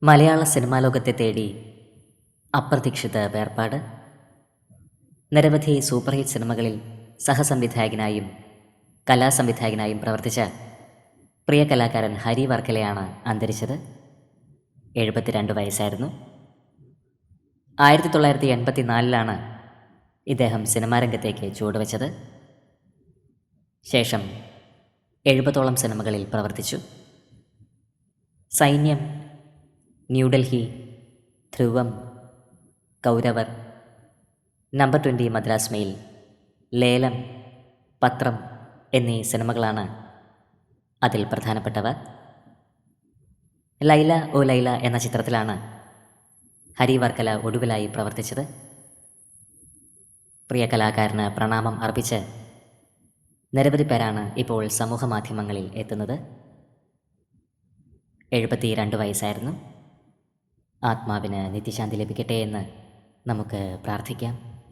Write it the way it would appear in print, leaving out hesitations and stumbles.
മലയാള cinema ലോകത്തെ തേടി അപ്രതീക്ഷിത വേർപാട്. നിരവധി സൂപ്പർ ഹിറ്റ് സിനിമകളിൽ സഹസംവിധായകനായും കലാസംവിധായകനായും പ്രവർത്തിച്ച പ്രിയ കലാകാരൻ ഹരി വർക്കലയാണ് അന്തരിച്ചത്. 72 വയസ്സായിരുന്നു. 1984 ഇദ്ദേഹം സിനിമാരംഗത്തേക്ക് ചുവടുവെച്ചത്. ശേഷം 70ഓളം സിനിമകളിൽ പ്രവർത്തിച്ചു. സൈന്യം, ന്യൂഡൽഹി, ധ്രുവം, കൗരവർ, നമ്പർ 20 മദ്രാസ് മെയിൽ, ലേലം, പത്രം എന്നീ സിനിമകളാണ് അതിൽ പ്രധാനപ്പെട്ടവ. ലൈല ഓ ലൈല എന്ന ചിത്രത്തിലാണ് ഹരി വർക്കല ഒടുവിലായി പ്രവർത്തിച്ചത്. പ്രിയ കലാകാരന് പ്രണാമം അർപ്പിച്ച് നിരവധി പേരാണ് ഇപ്പോൾ സമൂഹ മാധ്യമങ്ങളിൽ എത്തുന്നത്. 72 വയസ്സായിരുന്നു. ആത്മാവിന് നിത്യശാന്തി ലഭിക്കട്ടെ എന്ന് നമുക്ക് പ്രാർത്ഥിക്കാം.